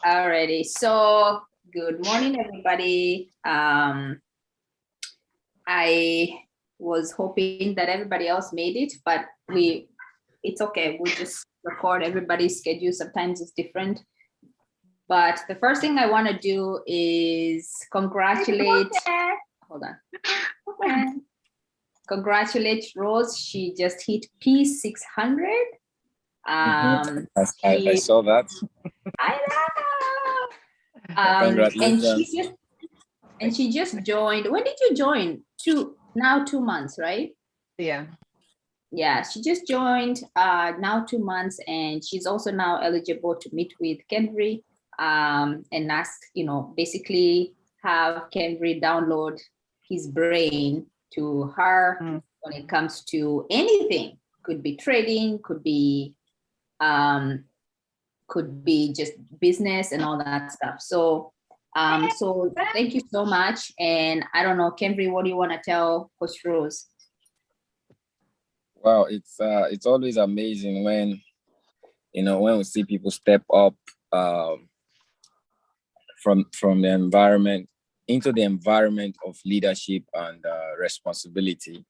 Alrighty. So good morning, everybody. I was hoping that everybody else made it, but it's okay. We just record everybody's schedule. Sometimes it's different. But the first thing I want to do is congratulate. Hold on. Congratulate Rose. She just hit P600. I saw that. I know. Congratulations. And she just joined. When did you join? 2 months, right? Yeah. Yeah, she just joined now 2 months, and she's also now eligible to meet with Kendry and ask, basically have Kendry download his brain to her when it comes to anything. Could be trading, could be just business and all that stuff. So thank you so much. And I don't know, Kendry, what do you want to tell Coach Rose? Wow, it's always amazing when when we see people step up from the environment into the environment of leadership and responsibility.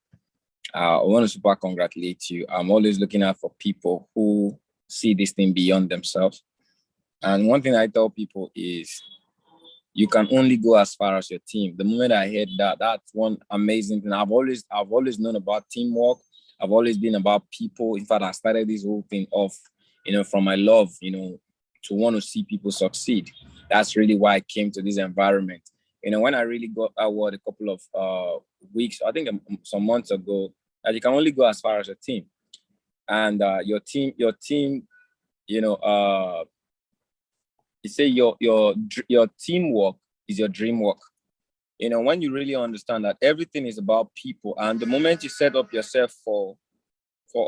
I want to super congratulate you. I'm always looking out for people who see this thing beyond themselves. And one thing I tell people is you can only go as far as your team. The moment I heard that, that's one amazing thing. I've always known about teamwork. I've always been about people. In fact, I started this whole thing off, from my love, to want to see people succeed. That's really why I came to this environment. When I really got that word a couple of weeks, I think some months ago, that you can only go as far as your team. And your team, you say your teamwork is your dream work. When you really understand that everything is about people, and the moment you set up yourself for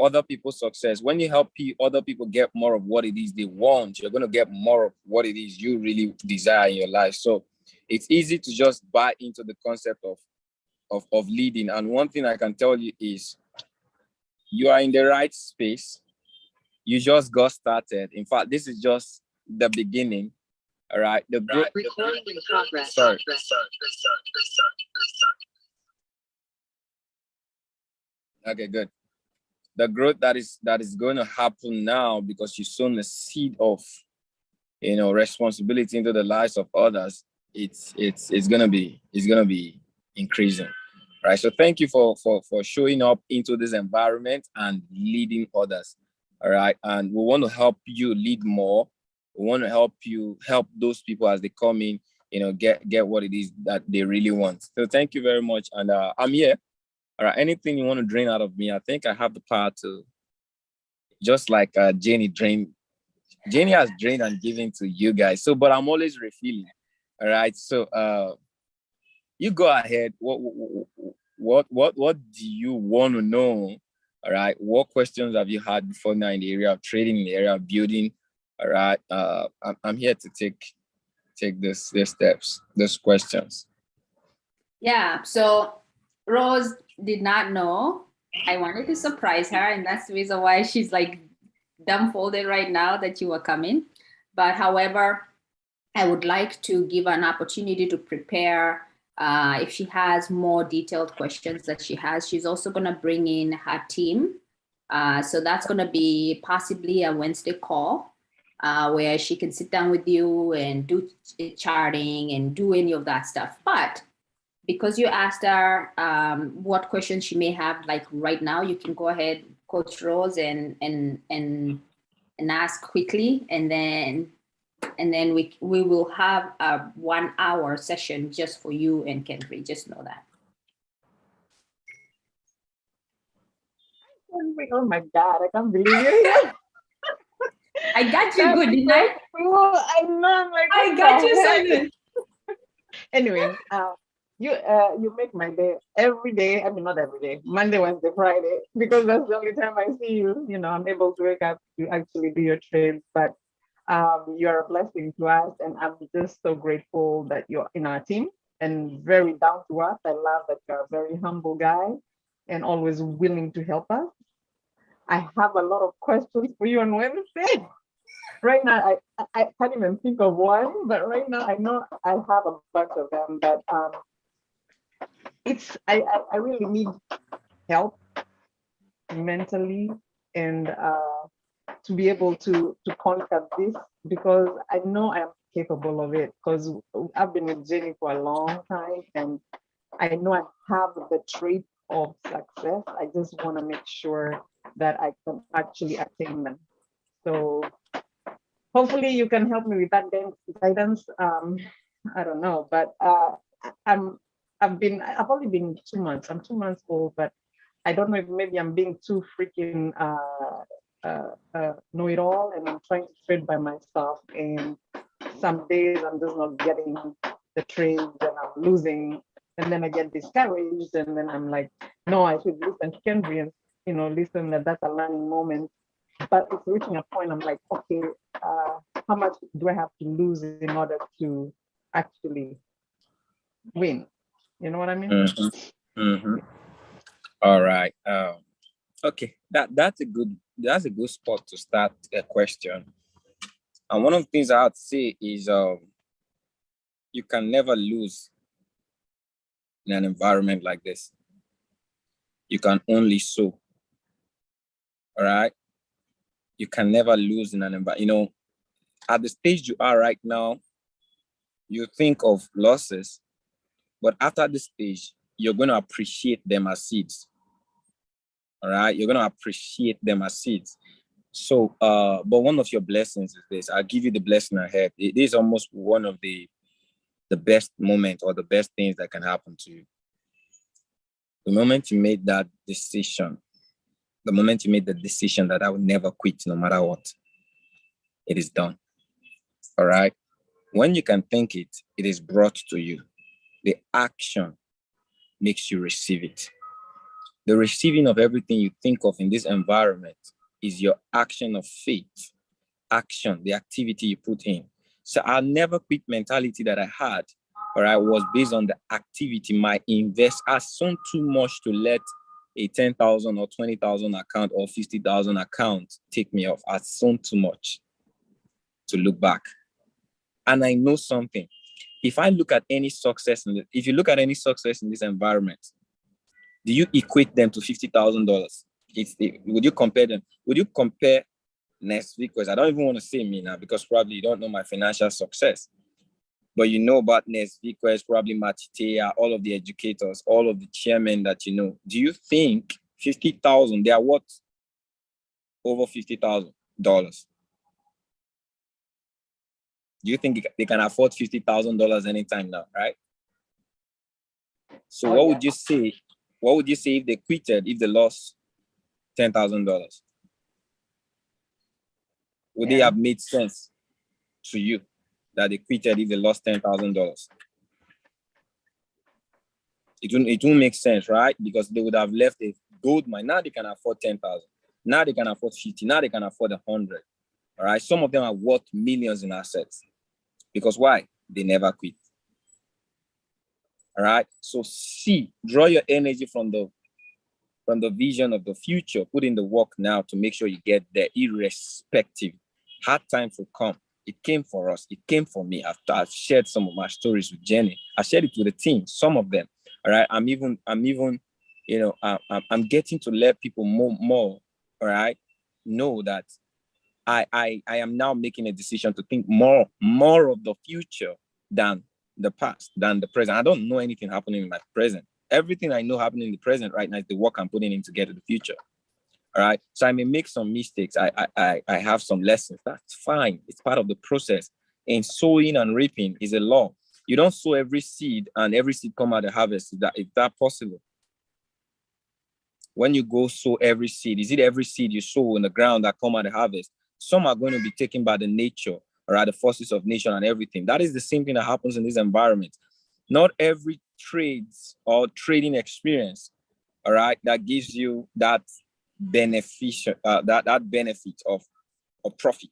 other people's success, when you help other people get more of what it is they want, you're going to get more of what it is you really desire in your life. So it's easy to just buy into the concept of leading. And one thing I can tell you is you are in the right space. You just got started. In fact, this is just the beginning. All right. The growth. Recording in progress. Sorry. Okay, good. The growth that is going to happen now because you sown a seed of responsibility into the lives of others. It's gonna be increasing. Right. So thank you for showing up into this environment and leading others. All right. And we want to help you lead more. We want to help those people as they come in, get what it is that they really want. So thank you very much. And I'm here. All right. Anything you want to drain out of me, I think I have the power to, just like Janey drained. Janey has drained and given to you guys. So, but I'm always refilling. All right. So you go ahead. What do you want to know? All right. What questions have you had before now in the area of trading, in the area of building? All right. I'm here to take these steps, these questions. Yeah. So Rose did not know. I wanted to surprise her, and that's the reason why she's like dumbfolded right now that you were coming. But however, I would like to give her an opportunity to prepare. If she has more detailed questions that she has, she's also going to bring in her team. So that's going to be possibly a Wednesday call where she can sit down with you and do charting and do any of that stuff. But because you asked her what questions she may have, like right now, you can go ahead, Coach Rose, and ask quickly, and then we will have a 1 hour session just for you and Kendry. Just know that. Oh my God, I can't believe you're here. I got you good, didn't I? I know. I'm like, I got you so good. Anyway, you make my day every day. I mean, not every day, Monday, Wednesday, Friday, because that's the only time I see you. I'm able to wake up to actually do your trades. But you're a blessing to us, and I'm just so grateful that you're in our team and very down to earth. I love that you're a very humble guy and always willing to help us. I have a lot of questions for you on Wednesday. Right now, I can't even think of one, but right now I know I have a bunch of them. But it's I really need help mentally and to be able to conquer this because I know I'm capable of it because I've been with Jenny for a long time and I know I have the trait of success. I just want to make sure that I can actually attain them. So hopefully you can help me with that guidance. I don't know, but I'm I've only been 2 months. I'm 2 months old, but I don't know if maybe I'm being too freaking know it all, and I'm trying to trade by myself. And some days I'm just not getting the trades, and I'm losing, and then I get discouraged, and then I'm like, no, I should listen to Kendry and listen that that's a learning moment. But it's reaching a point. I'm like, okay, how much do I have to lose in order to actually win? You know what I mean? Mhm. Mhm. All right. Okay. That's a good spot to start a question. And one of the things I have to say is you can never lose in an environment like this. You can only sow. All right. You can never lose in an environment. At the stage you are right now, you think of losses, but after this stage, you're going to appreciate them as seeds. All right. You're going to appreciate them as seeds. So, but one of your blessings is this. I'll give you the blessing ahead. It is almost one of the best moments or the best things that can happen to you. The moment you made that decision, the moment you made the decision that I would never quit no matter what, it is done. All right. When you can think it, it is brought to you. The action makes you receive it. The receiving of everything you think of in this environment is your action of faith, action, the activity you put in. So I'll never quit mentality that I had, or I was based on the activity, my invest. I sown too much to let a 10,000 or 20,000 account or 50,000 account take me off. I sown too much to look back. And I know something. If I look at any success, if you look at any success in this environment, do you equate them to $50,000? Would you compare them? Would you compare next week? Because I don't even want to say me now because probably you don't know my financial success. But you know about next week, probably Matitea, all of the educators, all of the chairmen that you know. Do you think 50,000, they are what? Over $50,000. Do you think they can afford $50,000 anytime now, right? So what would you say? What would you say if they quitted, if they lost $10,000? Would they have made sense to you that they quitted if they lost $10,000? It won't make sense, right? Because they would have left a gold mine. Now they can afford 10,000. Now they can afford 50. Now they can afford 100. All right. Some of them are worth millions in assets. Because why? They never quit. All right. So draw your energy from the vision of the future. Put in the work now to make sure you get there, irrespective. Hard times will come. It came for us. It came for me. I've shared some of my stories with Jenny. I shared it with the team, some of them. All right. I'm even, I'm getting to let people more. All right. Know that I am now making a decision to think more of the future than the past, than the present. I don't know anything happening in my present. Everything I know happening in the present right now is the work I'm putting in to get to the future. All right. So I may make some mistakes. I have some lessons. That's fine. It's part of the process. And sowing and reaping is a law. You don't sow every seed and every seed come out the harvest. Is that possible? When you go sow every seed, is it every seed you sow in the ground that come out the harvest? Some are going to be taken by the nature or the forces of nature and everything. That is the same thing that happens in this environment. Not every trades or trading experience, all right, that gives you that beneficial that benefit of profit.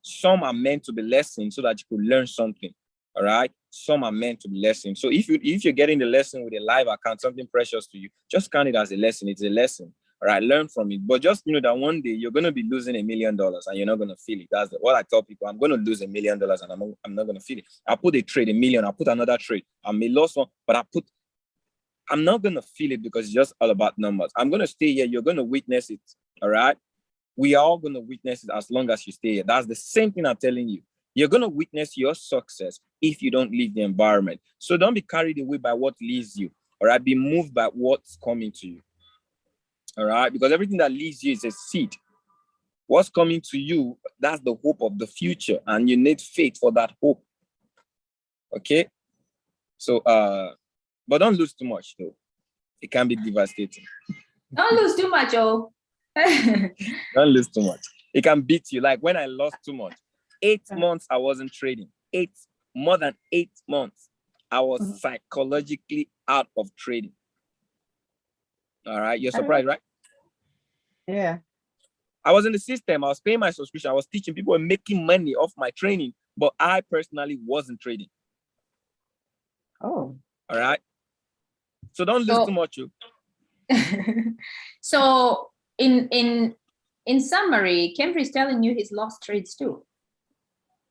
Some are meant to be lessons so that you could learn something. All right. Some are meant to be lessons. So if you're getting the lesson with a live account, something precious to you, just count it as a lesson. It's a lesson. All right, learn from it. But just know that one day you're going to be losing $1 million and you're not going to feel it. That's what I tell people. I'm going to lose $1 million and I'm not going to feel it. I put a trade, 1 million. I put another trade. I may lose one, but I'm not going to feel it because it's just all about numbers. I'm going to stay here. You're going to witness it. All right. We are all going to witness it as long as you stay here. That's the same thing I'm telling you. You're going to witness your success if you don't leave the environment. So don't be carried away by what leaves you. All right. Be moved by what's coming to you. All right. Because everything that leaves you is a seed. What's coming to you, that's the hope of the future. And you need faith for that hope. Okay. So, but don't lose too much though. It can be devastating. Don't lose too much, oh. Don't lose too much. It can beat you. Like when I lost too much, 8 months I wasn't trading. More than 8 months. I was psychologically out of trading. All right. You're surprised, right? Yeah. I was in the system. I was paying my subscription. I was teaching. People were making money off my training, but I personally wasn't trading. Oh. All right. So don't lose too much. So in summary, Kemfrey is telling you he's lost trades too.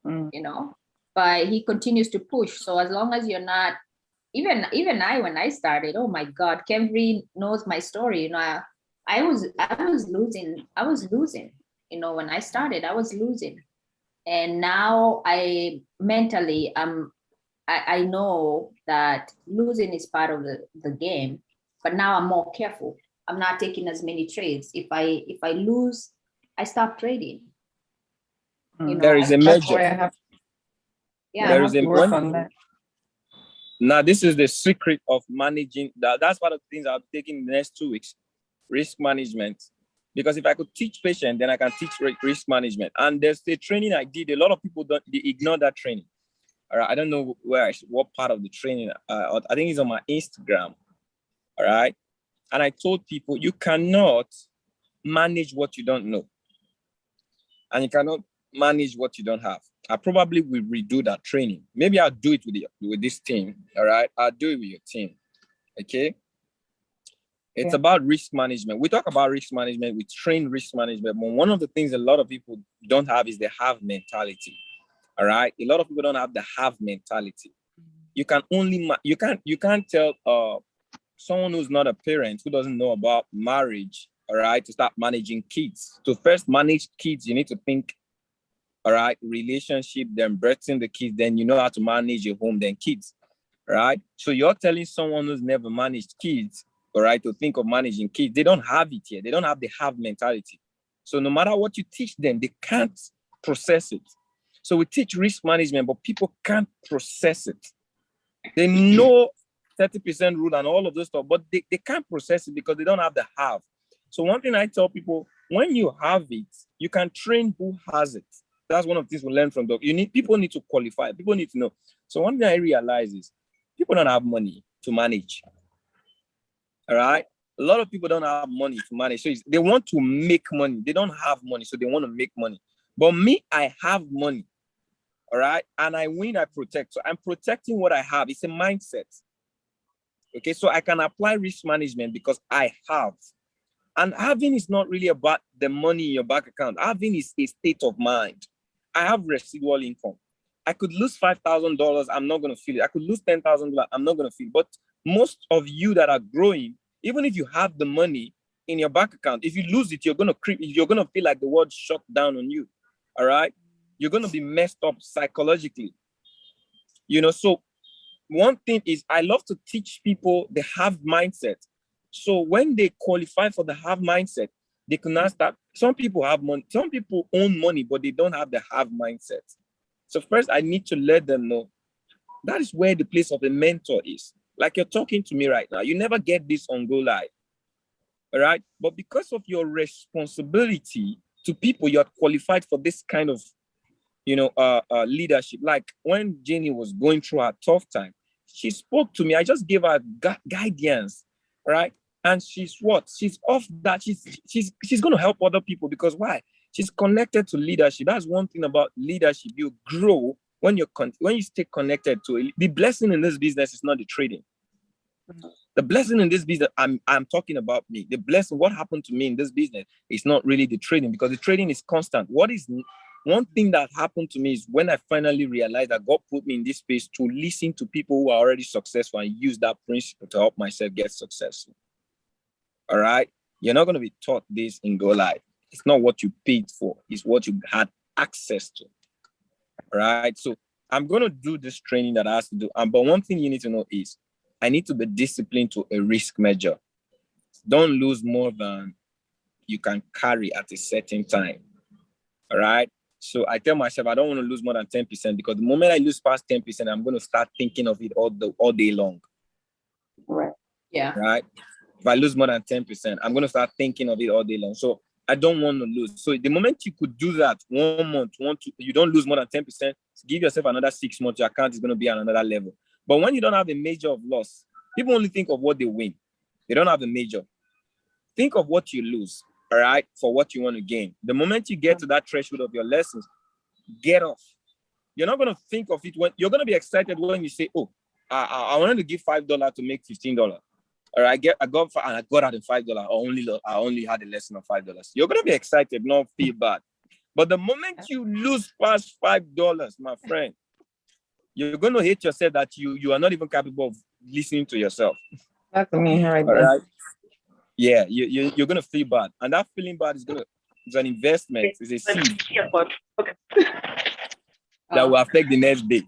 You know, but he continues to push. So as long as you're not, even when I started, oh my God, Kemfrey knows my story. You know, I was losing. You know, when I started, I was losing, and now I mentally I know that losing is part of the game, but now I'm more careful. I'm not taking as many trades. If I lose, I stop trading. You know, there is a measure. There is a work on that. Now, this is the secret of managing that. That's one of the things I'll be taking in the next 2 weeks. Risk management. Because if I could teach patience, then I can teach risk management. And there's the training I did. A lot of people they ignore that training. All right. I don't know what part of the training. I think it's on my Instagram. All right. And I told people you cannot manage what you don't know. And you cannot manage what you don't have. I probably will redo that training. Maybe I'll do it with this team. All right. I'll do it with your team. Okay. It's about risk management. We talk about risk management. We train risk management. But one of the things a lot of people don't have is the have mentality. All right. A lot of people don't have the have mentality. You can't tell someone who's not a parent, who doesn't know about marriage, all right, to start managing kids. To first manage kids, you need to think, all right, relationship, then birthing the kids, then you know how to manage your home, then kids, right? So you're telling someone who's never managed kids, all right, to think of managing kids. They don't have it yet. They don't have the have mentality. So no matter what you teach them, they can't process it. So we teach risk management, but people can't process it. They know 30% rule and all of those stuff, but they can't process it because they don't have the have. So one thing I tell people, when you have it, you can train who has it. That's one of the things we learn from Doc. People need to qualify. People need to know. So one thing I realize is people don't have money to manage. All right. A lot of people don't have money to manage. So they want to make money. They don't have money, so they want to make money. But me, I have money. All right. And I win, I protect. So I'm protecting what I have. It's a mindset. Okay. So I can apply risk management because I have. And having is not really about the money in your bank account. Having is a state of mind. I have residual income. I could lose $5,000. I'm not going to feel it. I could lose $10,000. I'm not going to feel it. But most of you that are growing, even if you have the money in your bank account, if you lose it, you're going to creep. You're going to feel like the world shut down on you. All right. You're going to be messed up psychologically. You know, so one thing is I love to teach people the have mindset. So when they qualify for the have mindset, they can now start. Some people have money. Some people own money, but they don't have the have mindset. So first, I need to let them know that is where the place of a mentor is. Like you're talking to me right now. You never get this on Go Live. All right. But because of your responsibility to people, you're qualified for this kind of, leadership. Like when Janey was going through her tough time, she spoke to me. I just gave her guidance. Right. And she's off that. She's going to help other people because why? She's connected to leadership. That's one thing about leadership. You grow when you stay connected to it. The blessing in this business is not the trading. The blessing in this business, I'm talking about me. The blessing, what happened to me in this business is not really the trading, because the trading is constant. One thing that happened to me is when I finally realized that God put me in this space to listen to people who are already successful and use that principle to help myself get successful. All right. You're not going to be taught this in Go Live. It's not what you paid for. It's what you had access to. All right. So I'm going to do this training that I have to do. But one thing you need to know is I need to be disciplined to a risk measure. Don't lose more than you can carry at a certain time. All right. So I tell myself I don't want to lose more than 10%, because the moment I lose past 10%, I'm going to start thinking of it all day long. Right. Yeah. Right. If I lose more than 10%, I'm going to start thinking of it all day long. So I don't want to lose. So the moment you could do that 1 month, you don't lose more than 10%, give yourself another 6 months, your account is going to be at another level. But when you don't have a major of loss, people only think of what they win. They don't have a major. Think of what you lose, all right, for what you want to gain. The moment you get to that threshold of your lessons, get off. You're not going to think of it when you're going to be excited when you say, oh, I wanted to give $5 to make $15. Or I got out in $5. I only had a lesson of $5. You're gonna be excited, not feel bad. But the moment you lose past $5, my friend, you're gonna hate yourself that you are not even capable of listening to yourself. That's me right All there. right. Yeah, you're gonna feel bad, and that feeling bad it's an investment. It's a seed that will affect the next day.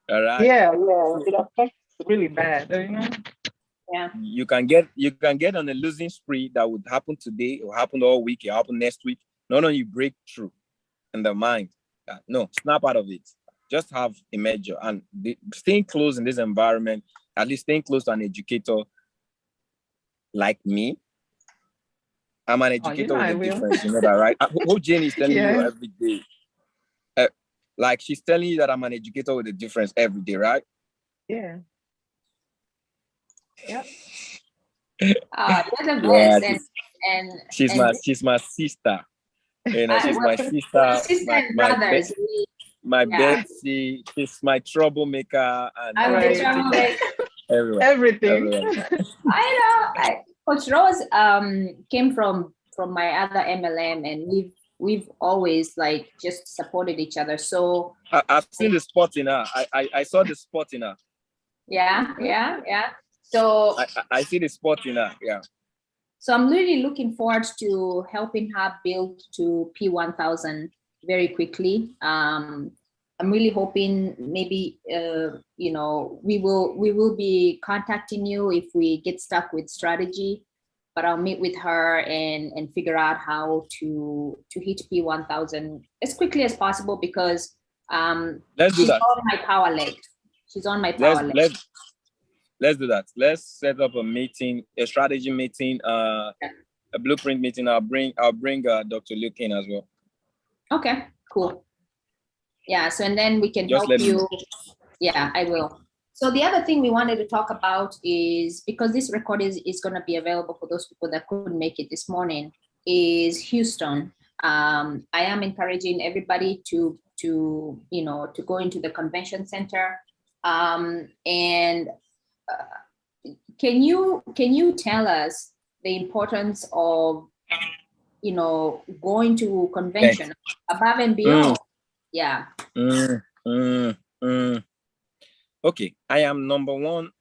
All right. Yeah. It affects really bad, you know. Yeah. You can get on a losing spree that would happen today, or happen all week, it happen next week. Not only you break through in the mind. No, snap out of it. Just have a measure, and staying close in this environment, at least staying close to an educator like me. I'm an educator with a difference, you know that, right? Who Janey is telling you every day. Like she's telling you that I'm an educator with a difference every day, right? Yeah. Yep. You're the best. And she's my sister. You know, she's my sister. Sister and brothers. My Betsy, she's my troublemaker, and I'm the troublemaker. Everything. I know. Coach Rose came from my other MLM, and we've always like just supported each other. So I've seen the spot in her. I saw the spot in her. Yeah. So I see the spot in her. Yeah. So I'm really looking forward to helping her build to P1000 very quickly. I'm really hoping maybe we will be contacting you if we get stuck with strategy, but I'll meet with her and figure out how to hit P1000 as quickly as possible, because she's on my power leg. She's on my power leg. Let's do that. Let's set up a meeting, a strategy meeting, a blueprint meeting. I'll bring Dr. Luke in as well. Okay, cool. Yeah, so and then we can help you. Yeah, I will. So the other thing we wanted to talk about is, because this record is going to be available for those people that couldn't make it this morning, is Houston. I am encouraging everybody to go into the convention center. Can you tell us the importance of going to convention above and beyond? Yeah. Okay, I am number one.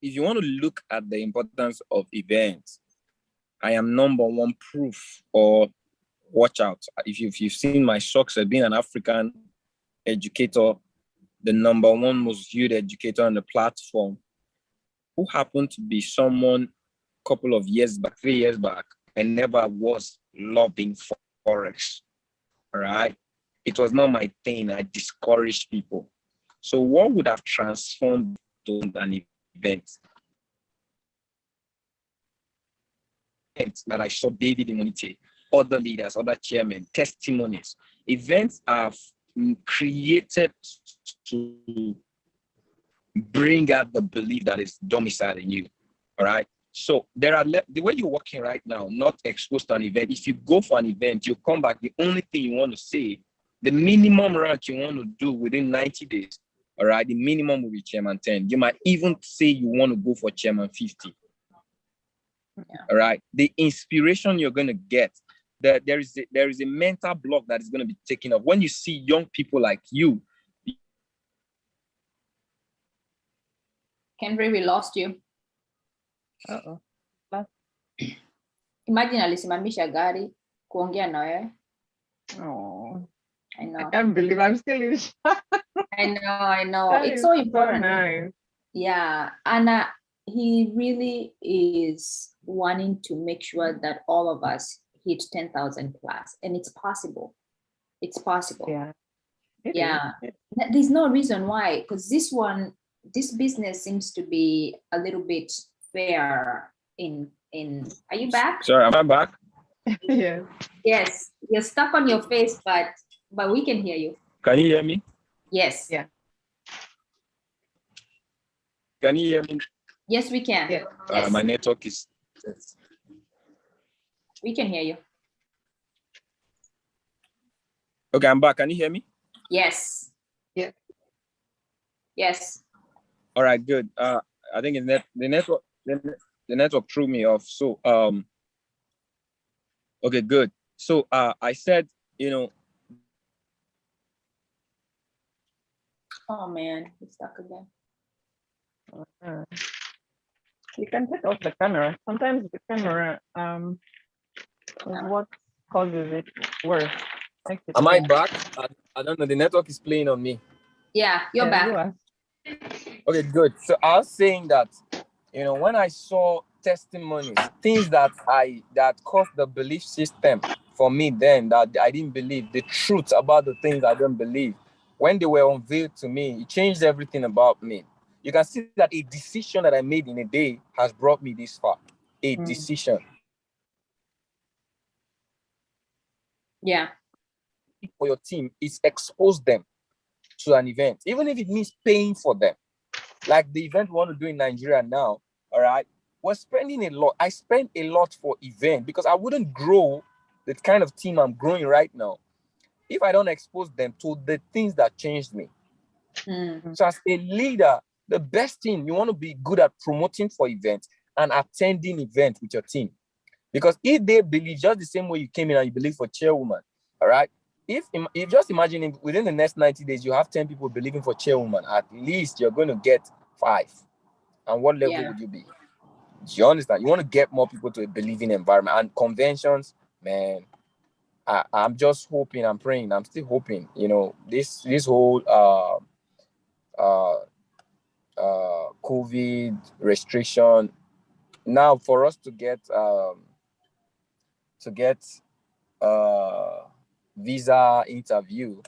If you want to look at the importance of events, I am number one proof, or watch out. If you've seen my success being an African educator, the number one most viewed educator on the platform, who happened to be someone a couple of years back, 3 years back, and never was loving Forex. All right. It was not my thing. I discouraged people. So what would have transformed to an event? That I saw David Immunity, other leaders, other chairmen, testimonies. Events are created to bring out the belief that is domiciled in you. All right. So there are the way you're working right now, not exposed to an event. If you go for an event, you come back, the only thing you want to say, the minimum rank you want to do within 90 days All right, the minimum will be chairman 10. You might even say you want to go for chairman 50. Yeah. All right, the inspiration you're going to get, that there is a mental block that is going to be taken off when you see young people like you. Henry, we lost you. Uh-oh. Imagine alisimamisha gari kuongea na wewe. Oh, I I know. can't believe I'm still in shock. I know. That It's is so important. nice. Yeah, and he really is wanting to make sure that all of us hit 10,000 plus, and it's possible. It's possible. Yeah. It Yeah. is. There's no reason why, because this business seems to be a little bit fair in. Are you back? Sorry, am I back? Yes. Yes, you're stuck on your face, but we can hear you. Can you hear me? Yes. Yeah. Can you hear me? Yes, we can. Yeah. Yes, My network is. we can hear you. Okay, I'm back. Can you hear me? Yes. Yeah. Yes. All right, good. I think the network threw me off. So okay, good. So I said, Oh man, it's stuck again. You can take off the camera. Sometimes the camera is what causes it worse. am I back? I don't know. The network is playing on me. Yeah, you're back. You are. Okay, good. So I was saying that, when I saw testimonies, things that caused the belief system for me then that I didn't believe, the truth about the things I don't believe, when they were unveiled to me, it changed everything about me. You can see that a decision that I made in a day has brought me this far. A decision. Yeah. For your team is expose them to an event, even if it means paying for them. Like the event we want to do in Nigeria now, all right? We're spending a lot. I spend a lot for event because I wouldn't grow the kind of team I'm growing right now if I don't expose them to the things that changed me. So as a leader, the best thing, you want to be good at promoting for events and attending events with your team. Because if they believe just the same way you came in and you believe for chairwoman, all right? If just imagine within the next 90 days, you have 10 people believing for chairwoman, at least you're going to get 5. And what level would you be? Do you understand? You want to get more people to a believing environment. And conventions, man, I'm just hoping, I'm praying, I'm still hoping, this whole COVID restriction, now for us to get visa interview,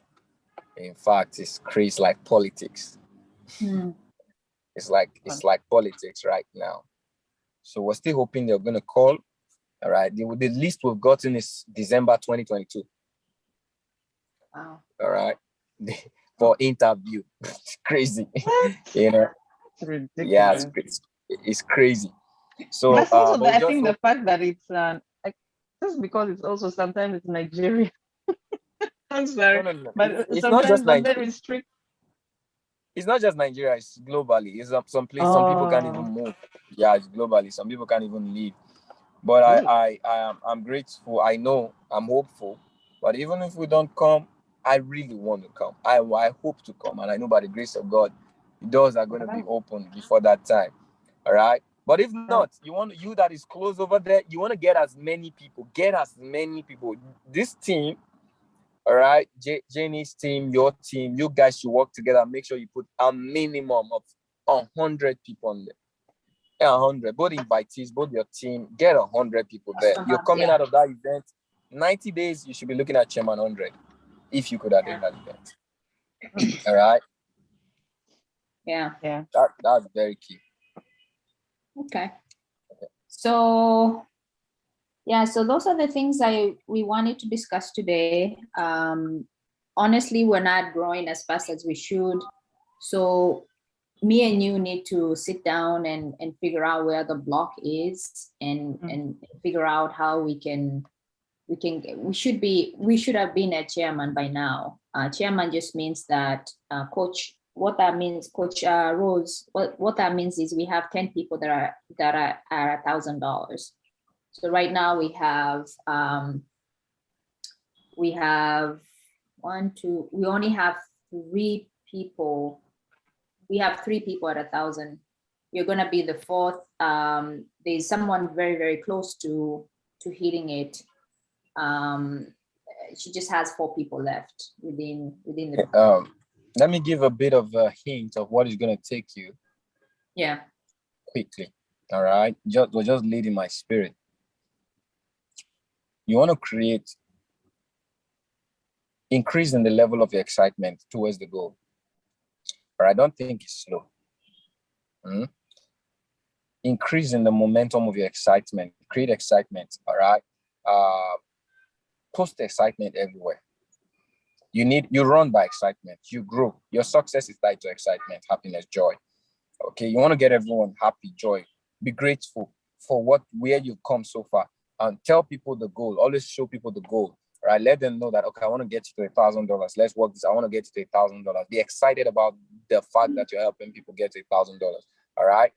in fact, it's crazy, like politics. It's like politics right now. So we're still hoping they're going to call. All right. The list we've gotten is December 2022. Wow. All right. For interview. It's crazy. It's ridiculous. Yeah, it's crazy. So That's also but I think the fact that it's just because it's also sometimes it's Nigeria. I'm sorry. no. But It's not sometimes just they're Nigeria. very strict. It's not just Nigeria, it's globally. It's some place some people can't even move. Yeah, it's globally. Some people can't even leave. But I'm grateful. I know I'm hopeful. But even if we don't come, I really want to come. I hope to come. And I know by the grace of God, the doors are going to be open before that time. All right. But if not, you that is close over there, you want to get as many people. This team, all right, Janey's team, your team, you guys should work together. Make sure you put a minimum of 100 people on there. 100, both invitees, both your team, get 100 people there. You're coming out of that event, 90 days, you should be looking at chairman 100 if you could attend that event. All right. Yeah. That's very key. Okay. So so those are the things we wanted to discuss today. Honestly, we're not growing as fast as we should. So me and you need to sit down and figure out where the block is and figure out how we should have been a chairman by now. Chairman just means that coach what that means, Coach Rose, what that means is we have 10 people that are at $1,000. So right now we have we only have 3 people. We have 3 people at 1,000. You're gonna be the 4th. There's someone very, very close to hitting it. She just has 4 people left within the. Let me give a bit of a hint of what is going to take you. Yeah. Quickly. All right. We're just leading my spirit. You want to create increase in the level of your excitement towards the goal. But I don't think it's slow. Increase in the momentum of your excitement. Create excitement. All right. Post excitement everywhere. You run by excitement. You grow. Your success is tied to excitement, happiness, joy. Okay. You want to get everyone happy, joy. Be grateful for where you've come so far, and tell people the goal. Always show people the goal. Right? Let them know that, okay, I want to get you to $1,000. Let's work this. I want to get you to $1,000. Be excited about the fact that you're helping people get to $1,000. All right.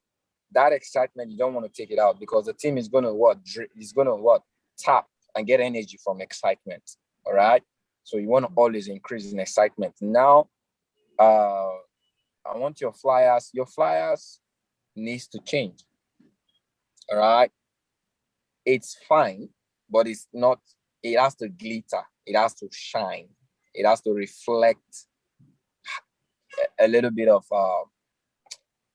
That excitement, you don't want to take it out, because the team is going to tap and get energy from excitement. All right. So you want to always increase in excitement. Now, I want your flyers. Your flyers needs to change. All right. It's fine, but it's not. It has to glitter. It has to shine. It has to reflect a little bit of,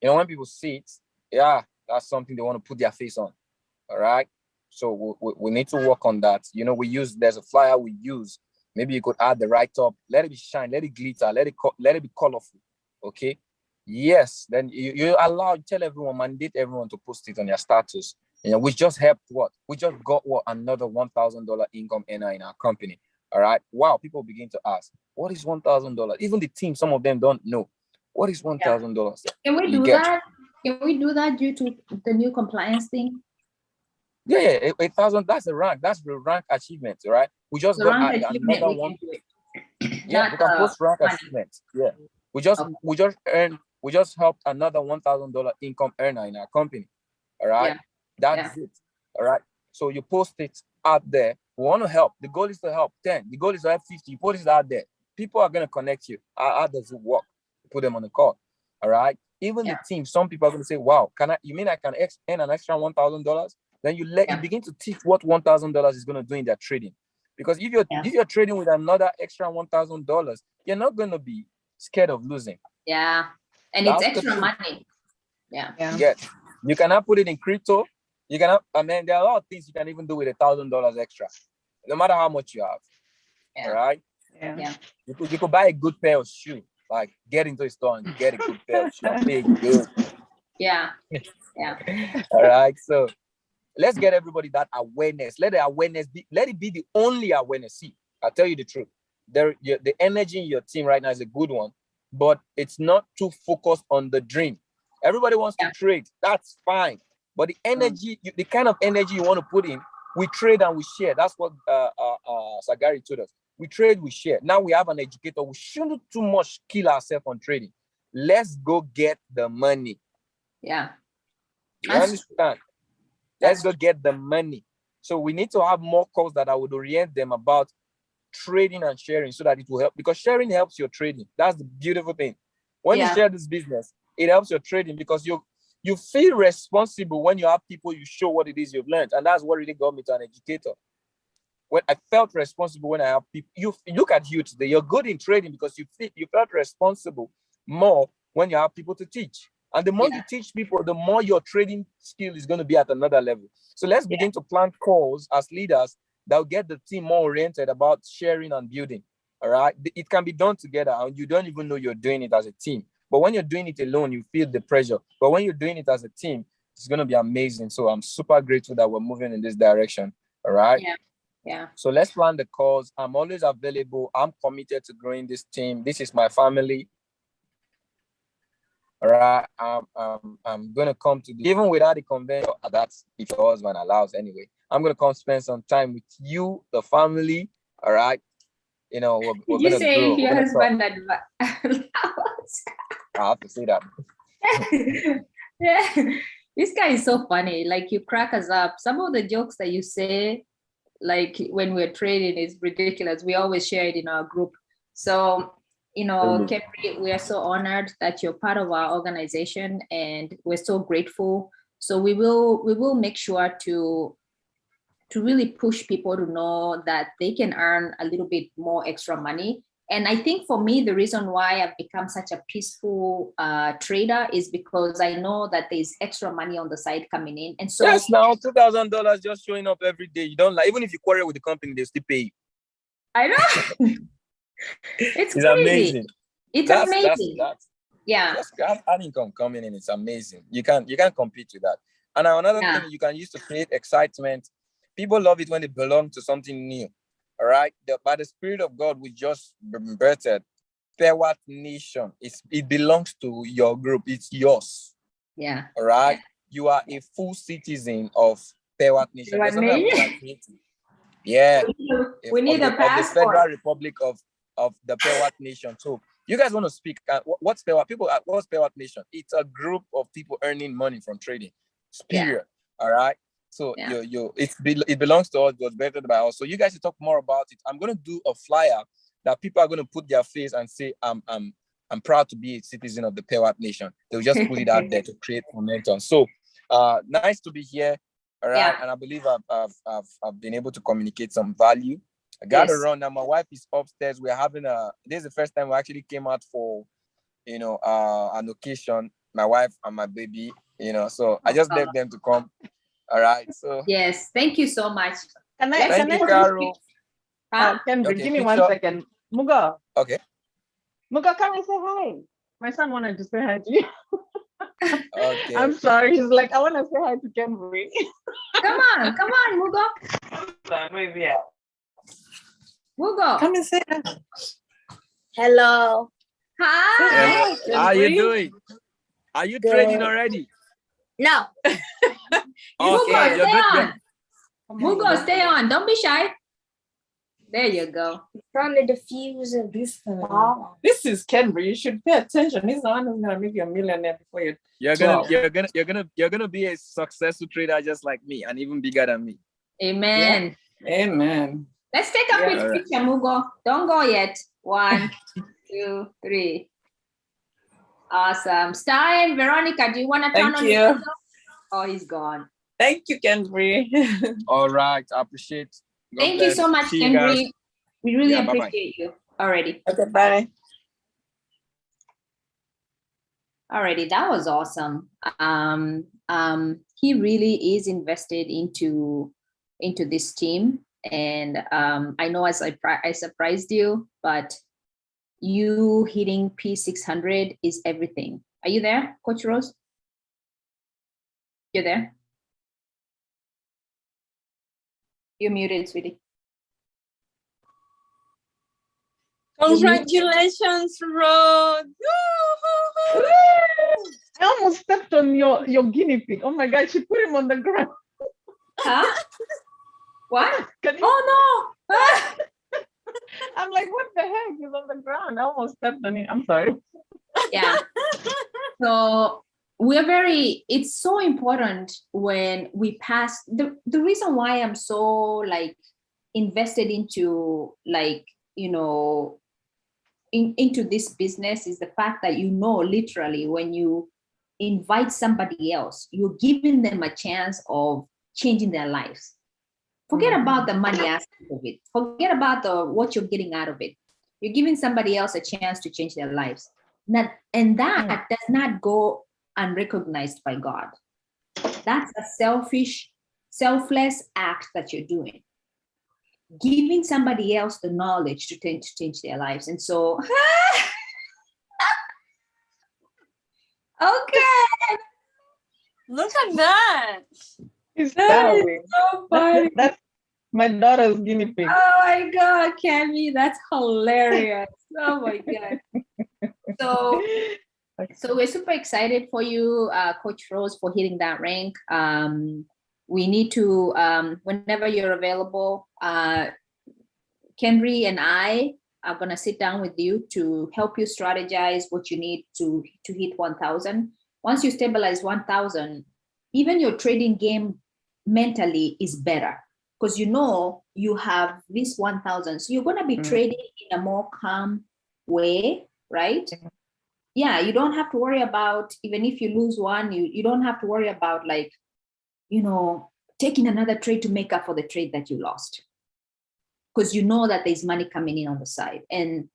when people see it, yeah, that's something they want to put their face on. All right. So we need to work on that. There's a flyer we use. Maybe you could add the write-up. Let it shine. Let it glitter. Let it be colorful. Okay. Yes. Then you tell everyone, mandate everyone to post it on their status. We just helped we just got another $1,000 income earner in our company. All right. Wow. People begin to ask, what is $1,000? Even the team, some of them don't know. What is $1,000? Can we do that? Can we do that due to the new compliance thing? Yeah, 1,000. That's the rank. That's the rank achievement, right? We just got another one. Yeah, we can post rank achievement. Yeah, we just helped another $1,000 income earner in our company. All right, that's it. All right, so you post it out there. We want to help. The goal is to help 10. The goal is to help 50. You post it out there. People are gonna connect you. How does it work? Put them on the call. All right. Even the team, some people are gonna say, "Wow, you mean I can earn an extra $1,000?" Then you begin to teach what $1,000 is gonna do in their trading. Because if you're trading with another extra $1,000, you're not gonna be scared of losing. Yeah, and that's it's extra money. Yeah. You cannot put it in crypto. You cannot. There are a lot of things you can even do with $1,000 extra, no matter how much you have. All right. Yeah. You could buy a good pair of shoes. Like, get into a store and get a good pair of shoes and pay good. Yeah. All right. So let's get everybody that awareness. Let it be the only awareness. See, I'll tell you the truth. The energy in your team right now is a good one, but it's not too focused on the dream. Everybody wants to trade. That's fine. But the energy, the kind of energy you want to put in, we trade and we share. That's what Sagari told us. We trade, we share. Now we have an educator. We shouldn't too much kill ourselves on trading. Let's go get the money. Yeah. You understand? Let's go get the money. So we need to have more calls that I would orient them about trading and sharing, so that it will help, because sharing helps your trading. That's the beautiful thing. When you share this business, it helps your trading, because you feel responsible when you have people you show what it is you've learned. And that's what really got me to an educator. When I felt responsible when I have people, you look at you today, you're good in trading because you felt responsible more when you have people to teach. And the more you teach people, the more your trading skill is going to be at another level. So let's begin to plant calls as leaders that will get the team more oriented about sharing and building. All right. It can be done together and you don't even know you're doing it as a team. But when you're doing it alone, you feel the pressure. But when you're doing it as a team, it's going to be amazing. So I'm super grateful that we're moving in this direction. All right. Yeah. So let's plan the calls. I'm always available. I'm committed to growing this team. This is my family. All right. I'm gonna come to even without the convention. That's if your husband allows anyway. I'm gonna come spend some time with you, the family. All right. we're You gonna say grow. We're your gonna talk. husband I have to say that. Yeah, this guy is so funny. Like you crack us up. Some of the jokes that you say, like when we're trading, is ridiculous. We always share it in our group. So, Kemri, we are so honored that you're part of our organization, and we're so grateful. So we will make sure to really push people to know that they can earn a little bit more extra money. And I think for me, the reason why I've become such a peaceful trader is because I know that there's extra money on the side coming in. And so yes, now $2,000 just showing up every day. You don't like, even if you quarrel with the company, they still pay you. I know. It's crazy. Amazing. It's That's amazing. Yeah. Just have an income coming in. It's amazing. You can't compete with that. And now another thing you can use to create excitement. People love it when they belong to something new. All right. By the Spirit of God, we just birthed Pewat Nation. It belongs to your group. It's yours. Yeah. All right. You are a full citizen of Pewat Nation. There's something about creating. Yeah. We need a passport. Of the Federal Republic of the Pewat Nation. So you guys want to speak? What's Pewat? What's Pewat Nation? It's a group of people earning money from trading. Period. Yeah. All right. So it belongs to us. It was better by us. So you guys should talk more about it. I'm gonna do a flyer that people are gonna put their face and say, I'm proud to be a citizen of the Pewat Nation. They'll just put it out there to create momentum. So nice to be here. All right. Yeah. And I believe I've been able to communicate some value. I gotta run now. My wife is upstairs. We're having this is the first time we actually came out for an occasion, my wife and my baby, so I just left them to come. All right. So yes, thank you so much. Thank you, Carol. Give me 1 second. Mugo. Okay. Mugo, come and say hi. My son wanted to say hi to you. Okay. I'm sorry. He's like, I want to say hi to Kenbury. Come on, Mugo. Maybe yeah. Mugo. Come and say hi. Hello. Hi. How are you doing? Are you trading already? No. Okay. Mugo, stay on. Mugo, stay on. Don't be shy. There you go. Trying to diffuse this. This is Kenbury. You should pay attention. He's the one who's gonna make you a millionaire before you. You're gonna be a successful trader just like me, and even bigger than me. Amen. Yeah. Amen. Let's take a quick picture, Mugo. Don't go yet. 1, 2, 3. Awesome. Stein, Veronica, do you want to turn on your video? Oh, he's gone. Thank you, Kenbury. All right. I appreciate. Thank you so much, Kenbury. We really appreciate you already. Okay, bye. Alrighty, that was awesome. He really is invested into this team, and I know as I surprised you, but you hitting P600 is everything. Are you there, Coach Rose? You're there? You're muted, sweetie. Congratulations, Rose. I almost stepped on your guinea pig. Oh my God, she put him on the ground. Huh? What? Oh no. I'm like, what the heck? He's on the ground. I almost stepped on him. I'm sorry. Yeah. So it's so important when we pass the reason why I'm so invested into into this business is the fact that literally when you invite somebody else, you're giving them a chance of changing their lives. Forget about the money aspect of it. Forget about what you're getting out of it. You're giving somebody else a chance to change their lives. That does not go unrecognized by God. That's a selfless act that you're doing. Giving somebody else the knowledge to change their lives. And so, okay. Look at that. That is so funny. That's my daughter's guinea pig. Oh my God, Cami, that's hilarious. Oh my God. So we're super excited for you, Coach Rose, for hitting that rank. We need to, whenever you're available, Kenry and I are going to sit down with you to help you strategize what you need to hit 1,000. Once you stabilize 1,000, even your trading game mentally is better because you know you have this 1,000. So you're going to be trading in a more calm way, right? Yeah, you don't have to worry about, even if you lose one, you don't have to worry about like, taking another trade to make up for the trade that you lost. Because you know that there's money coming in on the side. And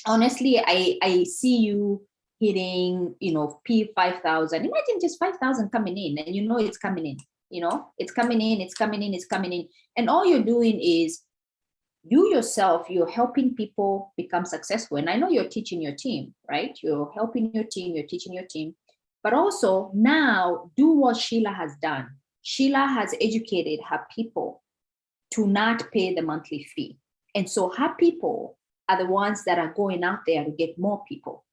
honestly, I see you hitting, P 5,000. Imagine just 5,000 coming in, and it's coming in. It's coming in, it's coming in, it's coming in. And all you're doing is you yourself, you're helping people become successful. And I know you're teaching your team, right? You're helping your team, you're teaching your team. But also now do what Sheila has done. Sheila has educated her people to not pay the monthly fee. And so her people are the ones that are going out there to get more people,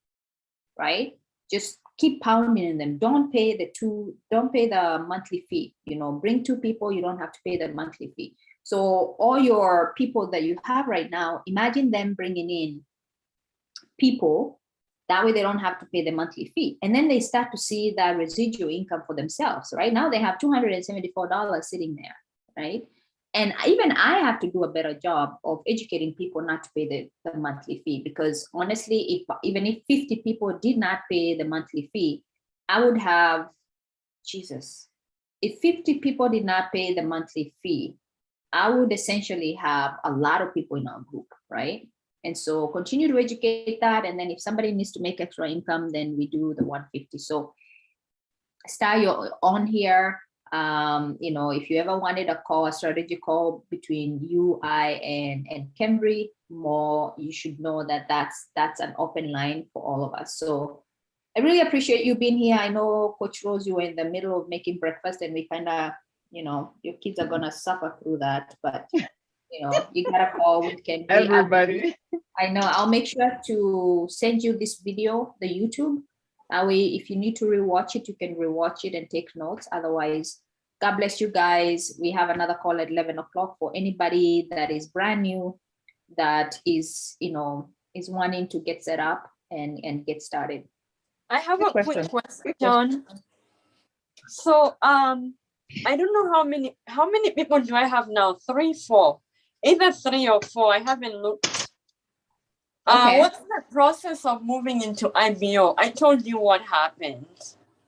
right? Just keep pounding in them. Don't pay the monthly fee. Bring 2 people, you don't have to pay the monthly fee. So all your people that you have right now, imagine them bringing in people. That way they don't have to pay the monthly fee. And then they start to see that residual income for themselves. Right now they have $274 sitting there, right? And even I have to do a better job of educating people not to pay the monthly fee, because honestly, even if 50 people did not pay the monthly fee, I would have, if 50 people did not pay the monthly fee, I would essentially have a lot of people in our group, right? And so continue to educate that. And then if somebody needs to make extra income, then we do the 150. So Star, you're on here. If you ever wanted a strategy call between you, I, and Kenry, you should know that that's an open line for all of us. So I really appreciate you being here. I know Coach Rose, you were in the middle of making breakfast, and we kind of, your kids are gonna suffer through that, but you got a call with Kenry. Everybody. I know. I'll make sure to send you this video, the YouTube. That way, if you need to rewatch it, you can rewatch it and take notes. Otherwise, God bless you guys. We have another call at 11 o'clock for anybody that is brand new, that is wanting to get set up and get started. I have a quick Quick question. So I don't know how many people do I have now? 3, 4, either 3 or 4. I haven't looked. Okay. What's the process of moving into IBO? I told you what happened.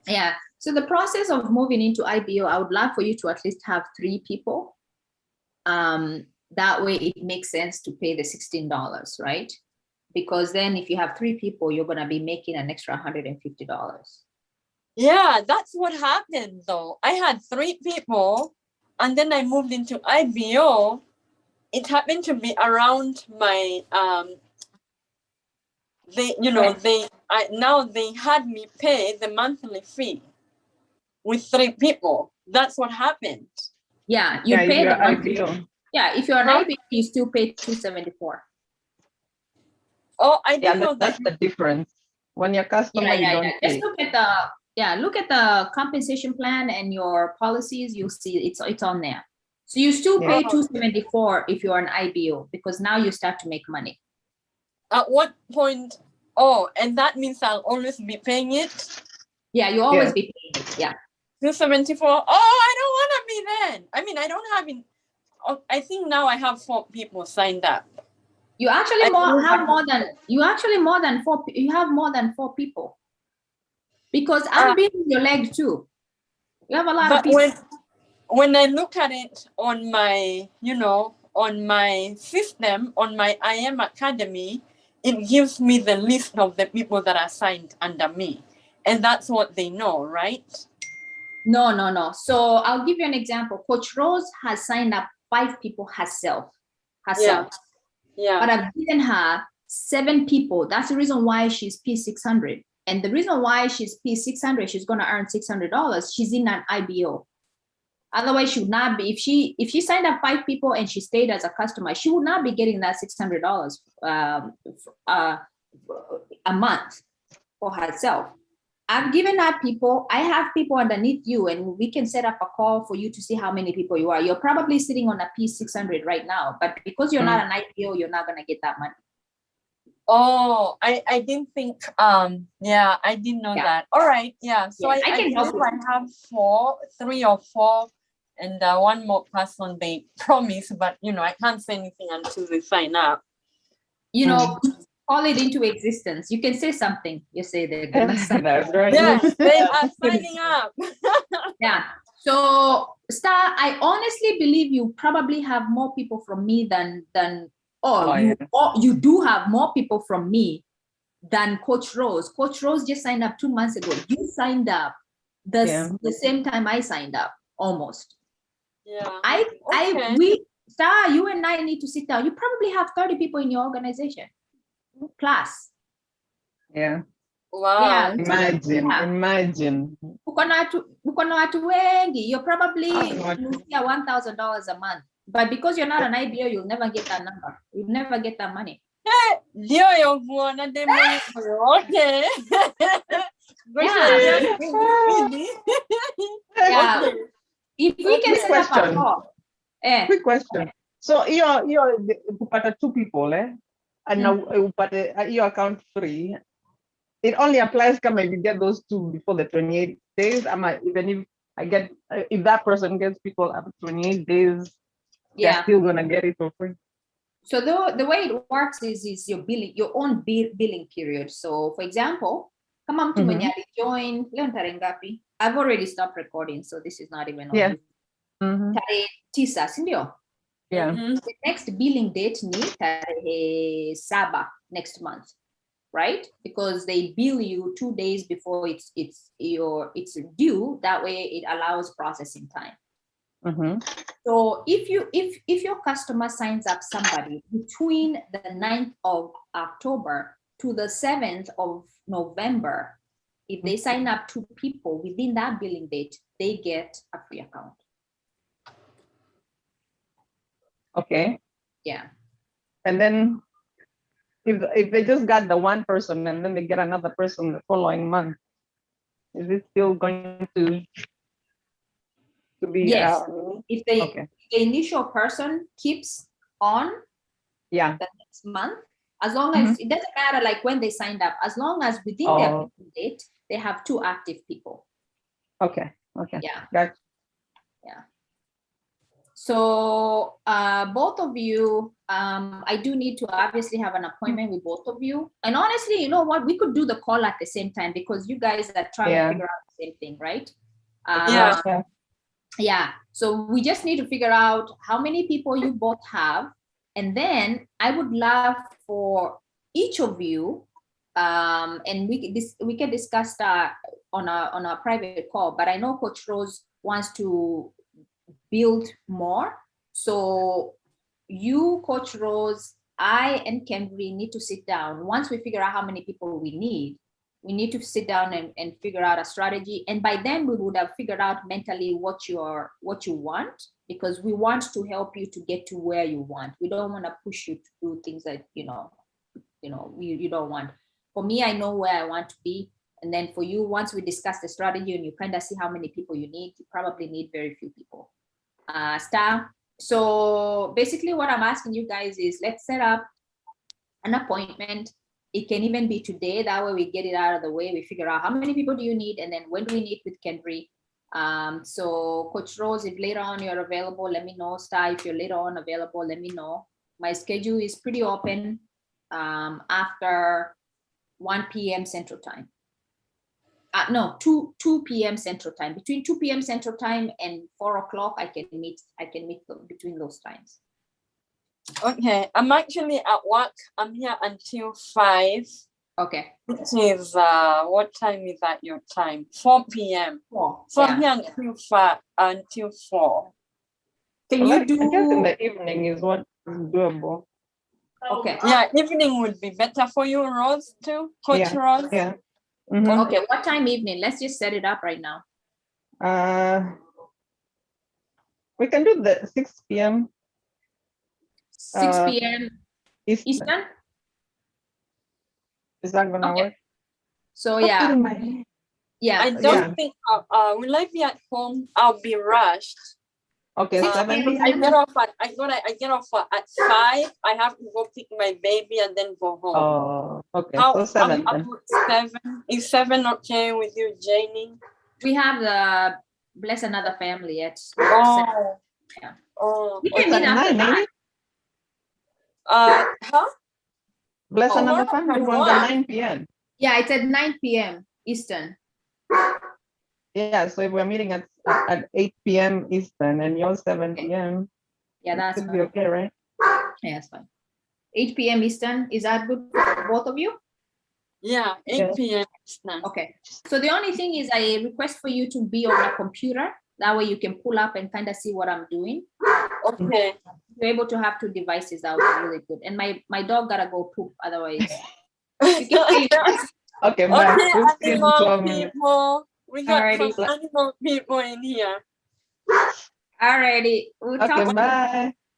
Yeah. So the process of moving into IBO, I would love for you to at least have 3 people. That way it makes sense to pay the $16, right? Because then if you have 3 people, you're going to be making an extra $150. Yeah, that's what happened though. I had 3 people and then I moved into IBO. It happened to be around my now they had me pay the monthly fee with 3 people. That's what happened. Yeah, you pay the monthly. IPO. Yeah, if you're an IBO, you still pay $274. Oh, I didn't know That's that. the difference. When you're customer, you don't Just pay. look at the compensation plan and your policies. You'll see it's on there. So you still pay $274 if you're an IBO, because now you start to make money. At what point? Oh, and that means I'll always be paying it? Yeah, you always be paying it. Yeah. $274. Oh, I don't want to be then. I mean, I don't have it. I think now I have 4 people signed up. You actually have more than 4 people. Because I'm beating your leg too. You have a lot of people. When I look at it on my, on my system, on my IM Academy, it gives me the list of the people that are signed under me. And that's what they know, right? No. So I'll give you an example. Coach Rose has signed up 5 people herself. Yeah. But I've given her 7 people. That's the reason why she's P600. And the reason why she's P600, she's going to earn $600. She's in an IBO. Otherwise, she would not be. If she signed up 5 people and she stayed as a customer, she would not be getting that $600 a month for herself. I've given out people. I have people underneath you, and we can set up a call for you to see how many people you are. You're probably sitting on a P600 right now, but because you're not an IPO, you're not gonna get that money. Oh, I didn't think, yeah, I didn't know that. All right, yeah. So Yes, I can help believe I have 3 or 4, and one more person they promise, but I can't say anything until they sign up. Call it into existence. You can say something. You say they're gonna sign. That's right. Yes, they are signing up. Yeah. So, Star, I honestly believe you probably have more people from me than you do have more people from me than Coach Rose. Coach Rose just signed up 2 months ago. You signed up the same time I signed up, almost. Yeah. Star, you and I need to sit down. You probably have 30 people in your organization. Plus. Yeah. Wow. Yeah. Imagine. Uko na watu wengi. You're probably $1,000 a month. But because you're not an IBO, you'll never get that number. You'll never get that money. Okay. Yeah. If we can set up a call. Quick question. So you're kupata 2 people, and now upate your account free. It only applies if you get those 2 before the 28 days. Even if that person gets people after 28 days, they're still gonna get it for free. So the way it works is your billing, your own billing period. So for example, kama mtu mwenye alijoin leo tarehe ngapi? I've already stopped recording, so this is not even on. Tarehe 9, si ndio? Yeah. The next billing date ni tarehe 7 next month, right? Because they bill you 2 days before it's due. That way it allows processing time. So if your customer signs up somebody between the 9th of October to the 7th of November, if they sign up 2 people within that billing date, they get a free account. Okay. Yeah. And then if they just got the one person and then they get another person the following month, is it still going to be? Yes. If the initial person keeps on the next month, as long as it doesn't matter like when they signed up, as long as within their date they have 2 active people. Okay. Yeah. Gotcha. Yeah. So both of you, I do need to obviously have an appointment with both of you. And honestly, you know what? We could do the call at the same time because you guys are trying to figure out the same thing, right? Yeah. So we just need to figure out how many people you both have. And then I would love for each of you, and we can discuss that on a private call, but I know Coach Rose wants to build more. So you, Coach Rose, I and Kendry need to sit down. Once we figure out how many people we need to sit down and figure out a strategy. And by then we would have figured out mentally what you want, because we want to help you to get to where you want. We don't want to push you to do things that you don't want. For me, I know where I want to be. And then for you, once we discuss the strategy and you kind of see how many people you probably need very few people. Star. So basically what I'm asking you guys is, let's set up an appointment. It can even be today. That way we get it out of the way. We figure out how many people do you need, and then when do we meet with Kendry. So Coach Rose, if later on you're available, let me know. Star, if you're later on available, let me know. My schedule is pretty open after 1 p.m. Central Time. No, 2 p.m. Central Time. Between 2 p.m. Central Time and 4 o'clock, I can meet between those times. Okay, I'm actually at work. I'm here until 5. Okay. Which is what time is that your time? 4 p.m. 4. So I'm here until 4. Can you do? I guess in the evening is what is doable. Okay. Yeah, evening would be better for you, Rose, too. Coach Rose. Yeah. Okay, what time evening? Let's just set it up right now. We can do the 6 p.m. 6 p.m. Eastern? Is that gonna work? So yeah. Yeah. I don't Yeah. think will I be at home? I'll be rushed. Okay, 7 I p.m. get off at 5. I have to go pick my baby and then go home. Oh, okay. How So 7 then. about 7? Is 7 okay with you, Janey? We have the Bless Another Family at 7. Oh, Yeah. oh, We Oh, can it's meet at after 9, ain't that. it? huh? Bless Oh, Another tomorrow Family can was at work. 9 p.m. Yeah, it's at 9 p.m. Eastern. Yeah, so if we're meeting at 8 p.m. Eastern and you're 7 Okay. p.m., Yeah, it that's should be fine. okay, right? Yeah, that's fine. 8 p.m. Eastern. Is that good for both of you? Yeah, 8 Yeah. p.m. Eastern. Okay. So the only thing is I request for you to be on a computer. That way you can pull up and kind of see what I'm doing. Okay. If you're able to have 2 devices, that would be really good. And my dog gotta go poop, otherwise. You can see yours. Okay, bye. Okay, We'll see you in animal 12 minutes. people. We got Alrighty. some animal people in here. Alrighty. We'll Okay, talk. bye.